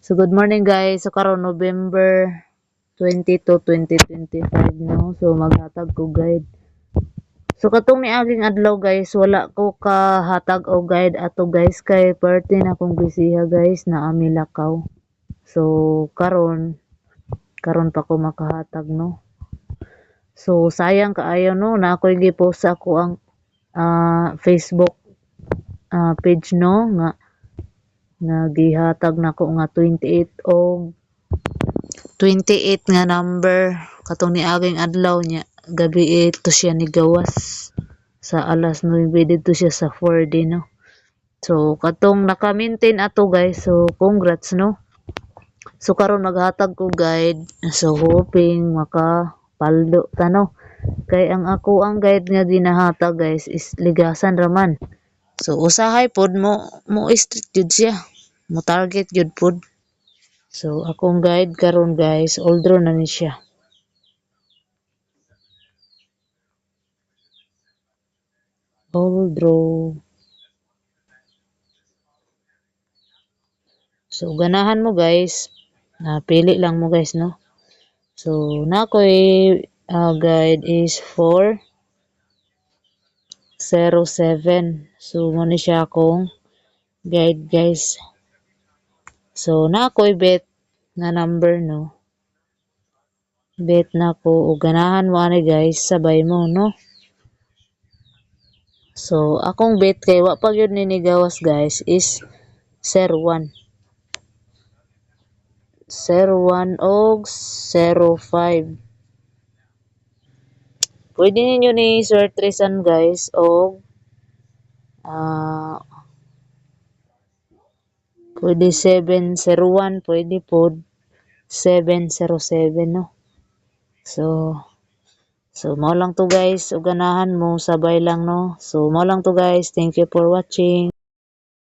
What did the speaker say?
So good morning guys. So karon November 22, 2025 no. So maghatag ko guide. So katong niaging adlaw guys, wala ko kahatag og guide ato guys kay parte na kong bisiha guys na ami lakaw. So karon pa ko makahatag no. So sayang kaayo no na ako'y gi-post sa ako ang Facebook page no nga gihatag nako nga 28 nga number katong niaging adlaw niya gabi ito siya ni gawas sa alas 9 dito siya sa 4D no. So katong naka-maintain ato guys, so congrats no. So karon maghatag ko guide, so hoping makapaldo ta no. Kay ang ako ang guide nga ginahatag guys is ligasan raman. So usahay pod mo strict jud siya, mo target jud pod. So akong guide karon guys, old draw na ni siya. Old draw. So ganahan mo guys, pili lang mo guys no. So nakoy guide is 407. So mo ni siya akong guide guys. So nakoy bet nga number no. Bet na ko o ganahan mo ani guys, sabay mo no. So akong bet kay wa pa gyud ni gawas guys is 01. 01 og 05. Pwede ninyo ni sortresan guys og pwede 701, pwede pod 707 no. So mao lang to guys, ug ganahan mo sabay lang no. So mao lang to guys. Thank you for watching.